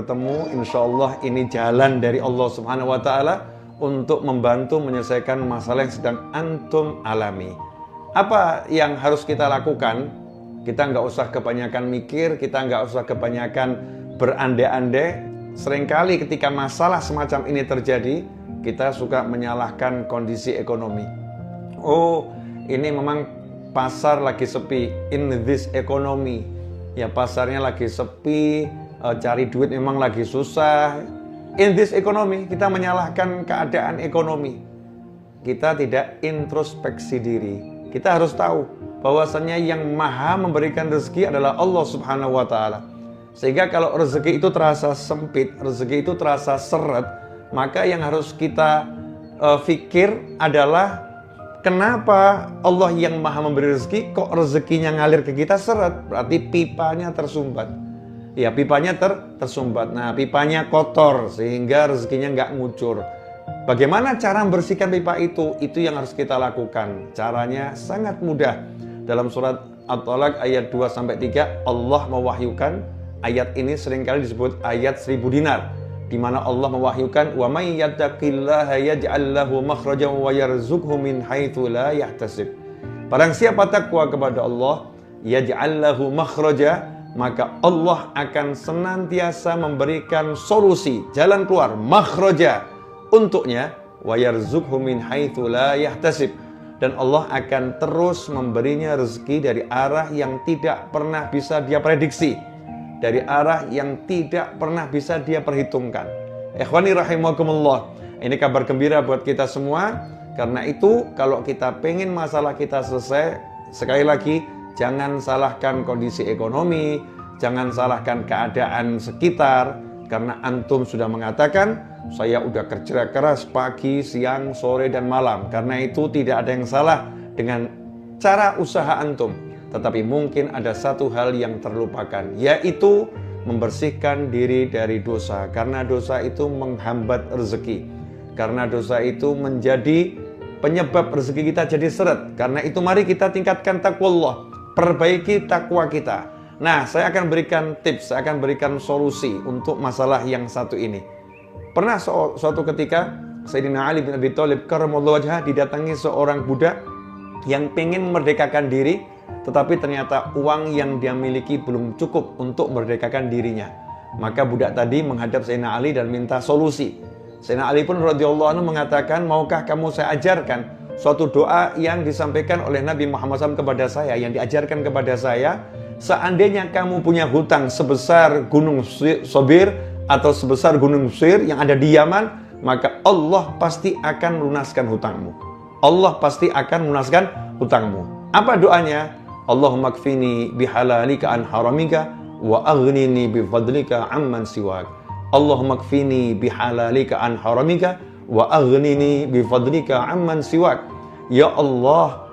Ketemu, insya Allah ini jalan dari Allah Subhanahu wa Ta'ala untuk membantu menyelesaikan masalah yang sedang antum alami. Apa yang harus kita lakukan? Kita nggak usah kebanyakan mikir, kita nggak usah kebanyakan berandai-andai. Seringkali ketika masalah semacam ini terjadi, kita suka menyalahkan kondisi ekonomi. Oh, ini memang pasar lagi sepi, in this economy. Ya, pasarnya lagi sepi, cari duit memang lagi susah. In this economy, kita menyalahkan keadaan ekonomi. Kita tidak introspeksi diri. Kita harus tahu bahwasannya yang maha memberikan rezeki adalah Allah Subhanahu wa Ta'ala. Sehingga kalau rezeki itu terasa sempit, rezeki itu terasa seret, maka yang harus kita fikir adalah kenapa Allah yang maha memberi rezeki kok rezekinya ngalir ke kita seret? Berarti pipanya tersumbat. Ya, pipanya tersumbat. Nah, pipanya kotor sehingga rezekinya nggak ngucur. Bagaimana cara membersihkan pipa itu? Itu yang harus kita lakukan. Caranya sangat mudah. Dalam surat At-Thalaq ayat 2-3 Allah mewahyukan, ayat ini seringkali disebut ayat 1000 dinar, di mana Allah mewahyukan wa may yattaqillaha yaj'al lahu makhrajan wa yarzuqhu min haitsu la yahtasib. Barang siapa takwa kepada Allah, yaj'al lahu makhraja, maka Allah akan senantiasa memberikan solusi, jalan keluar, makhraja untuknya, wa yarzuqhu min haitsu la yahtasib, dan Allah akan terus memberinya rezeki dari arah yang tidak pernah bisa dia prediksi, dari arah yang tidak pernah bisa dia perhitungkan. Ikhwani rahimakumullah, ini kabar gembira buat kita semua. Karena itu kalau kita pengen masalah kita selesai, sekali lagi jangan salahkan kondisi ekonomi, jangan salahkan keadaan sekitar, karena antum sudah mengatakan saya udah kerja keras pagi, siang, sore, dan malam. Karena itu tidak ada yang salah dengan cara usaha antum. Tetapi mungkin ada satu hal yang terlupakan, yaitu membersihkan diri dari dosa. Karena dosa itu menghambat rezeki. Karena dosa itu menjadi penyebab rezeki kita jadi seret. Karena itu mari kita tingkatkan taqwallah, perbaiki takwa kita. Nah, saya akan berikan tips, saya akan berikan solusi untuk masalah yang satu ini. Pernah suatu ketika Sayyidina Ali bin Abi Thalib karramallahu wajhah didatangi seorang budak yang pengen memerdekakan diri, tetapi ternyata uang yang dia miliki belum cukup untuk memerdekakan dirinya. Maka budak tadi menghadap Sayyidina Ali dan minta solusi. Sayyidina Ali pun radhiyallahu anhu mengatakan, maukah kamu saya ajarkan suatu doa yang disampaikan oleh Nabi Muhammad SAW kepada saya, yang diajarkan kepada saya. Seandainya kamu punya hutang sebesar gunung Sobir atau sebesar gunung Sir yang ada di Yaman, maka Allah pasti akan melunaskan hutangmu. Allah pasti akan melunaskan hutangmu. Apa doanya? Allahumma kfini bihalalika an haramika wa aghnini bifadlika amman siwak. Allahumma kfini bihalalika an haramika wa aghnini bifadlika amman siwak. Ya Allah,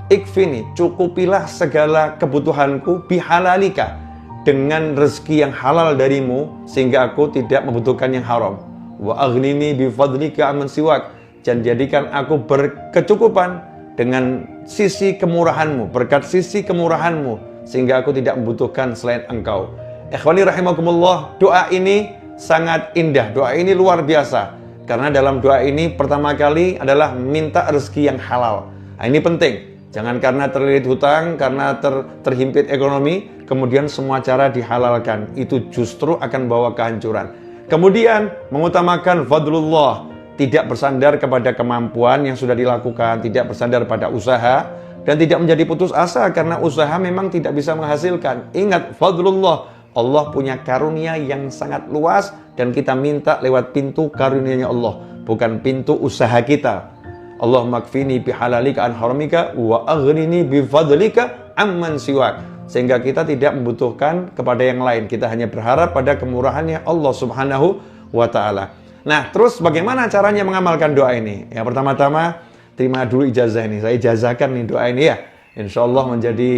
ikfini, cukupilah segala kebutuhanku bihalalika, dengan rezeki yang halal darimu, sehingga aku tidak membutuhkan yang haram. Wa aghnini bifadlika amman siwak, dan jadikan aku berkecukupan dengan sisi kemurahanmu, berkat sisi kemurahanmu, sehingga aku tidak membutuhkan selain engkau. Ikhwani rahimakumullah, doa ini sangat indah, doa ini luar biasa. Karena dalam doa ini pertama kali adalah minta rezeki yang halal. Nah, ini penting. Jangan karena terlilit hutang, karena terhimpit ekonomi, kemudian semua cara dihalalkan. Itu justru akan bawa kehancuran. Kemudian mengutamakan fadlullah, tidak bersandar kepada kemampuan yang sudah dilakukan, tidak bersandar pada usaha, dan tidak menjadi putus asa karena usaha memang tidak bisa menghasilkan. Ingat, fadlullah, Allah punya karunia yang sangat luas, dan kita minta lewat pintu karunia-Nya Allah, bukan pintu usaha kita. Allahumma kfini bihalalika an haramika wa aghnini bifadlika amman siwak. Sehingga kita tidak membutuhkan kepada yang lain. Kita hanya berharap pada kemurahannya Allah Subhanahu wa Ta'ala. Nah, terus bagaimana caranya mengamalkan doa ini? Ya, pertama-tama terima dulu ijazah ini. Saya ijazahkan nih doa ini ya. Insya Allah menjadi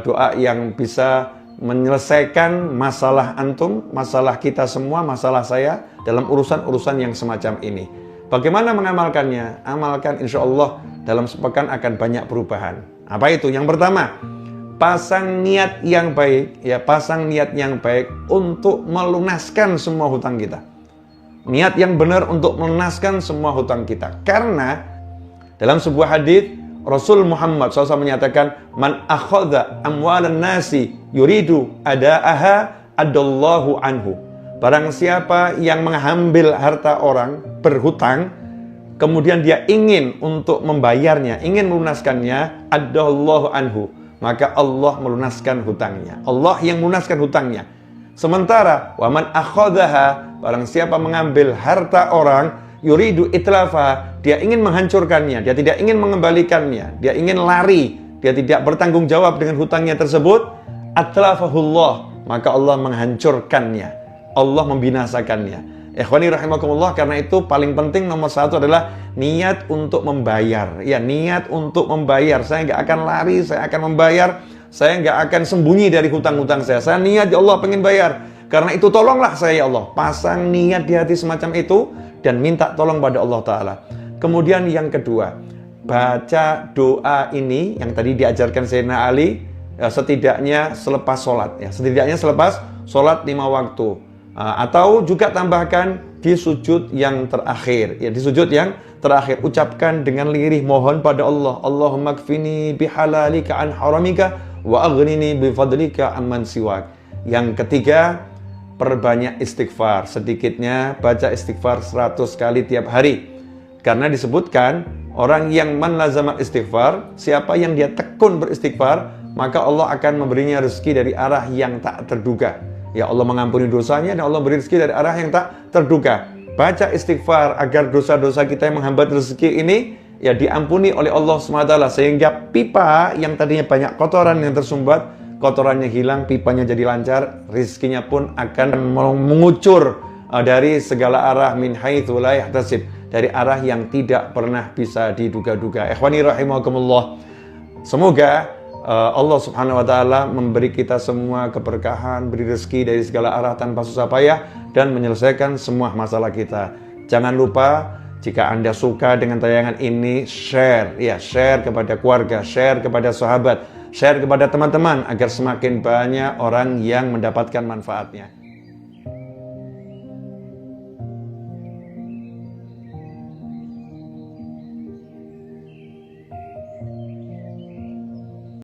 doa yang bisa menyelesaikan masalah antum, masalah kita semua, masalah saya dalam urusan-urusan yang semacam ini. Bagaimana mengamalkannya? Amalkan, insya Allah dalam sepekan akan banyak perubahan. Apa itu? Yang pertama, pasang niat yang baik, ya pasang niat yang baik untuk melunaskan semua hutang kita. Niat yang benar untuk melunaskan semua hutang kita. Karena dalam sebuah hadis Rasul Muhammad SAW menyatakan, man akhadha amwalan nasi yuridu ada'aha adallahu anhu. Barang siapa yang mengambil harta orang berhutang, kemudian dia ingin untuk membayarnya, ingin melunaskannya, adallahu anhu, maka Allah melunaskan hutangnya. Allah yang melunaskan hutangnya. Sementara waman akhadhaha, barang siapa mengambil harta orang, yuridu itlafa, dia ingin menghancurkannya, dia tidak ingin mengembalikannya, dia ingin lari, dia tidak bertanggung jawab dengan hutangnya tersebut, atlafahullah, maka Allah menghancurkannya, Allah membinasakannya. Ikhwani rahimakumullah, karena itu paling penting nomor satu adalah niat untuk membayar. Ya, niat untuk membayar. Saya nggak akan lari, saya akan membayar. Saya nggak akan sembunyi dari hutang-hutang saya. Saya niat, ya Allah pengen bayar. Karena itu tolonglah saya, ya Allah. Pasang niat di hati semacam itu dan minta tolong pada Allah Ta'ala. Kemudian yang kedua, baca doa ini yang tadi diajarkan Sayyidina Ali, ya, setidaknya selepas sholat. Ya, setidaknya selepas sholat 5 waktu. Atau juga tambahkan di sujud yang terakhir. Ya, di sujud yang terakhir ucapkan dengan lirih mohon pada Allah, Allahumma kfini bihalalika an haramika wa aghnini bifadlika amman siwak. Yang ketiga, perbanyak istighfar. Sedikitnya baca istighfar 100 kali tiap hari. Karena disebutkan orang yang man lazama istighfar, siapa yang dia tekun beristighfar, maka Allah akan memberinya rezeki dari arah yang tak terduga. Ya, Allah mengampuni dosanya dan Allah beri rezeki dari arah yang tak terduga. Baca istighfar agar dosa-dosa kita yang menghambat rezeki ini ya diampuni oleh Allah SWT, sehingga pipa yang tadinya banyak kotoran yang tersumbat, kotorannya hilang, pipanya jadi lancar, rezekinya pun akan mengucur dari segala arah, min haitsu la yahtasib, dari arah yang tidak pernah bisa diduga-duga. Ikhwani rahimakumullah, semoga Allah Subhanahu wa Ta'ala memberi kita semua keberkahan, beri rezeki dari segala arah tanpa susah payah, dan menyelesaikan semua masalah kita. Jangan lupa, jika Anda suka dengan tayangan ini, share kepada keluarga, share kepada sahabat, share kepada teman-teman, agar semakin banyak orang yang mendapatkan manfaatnya.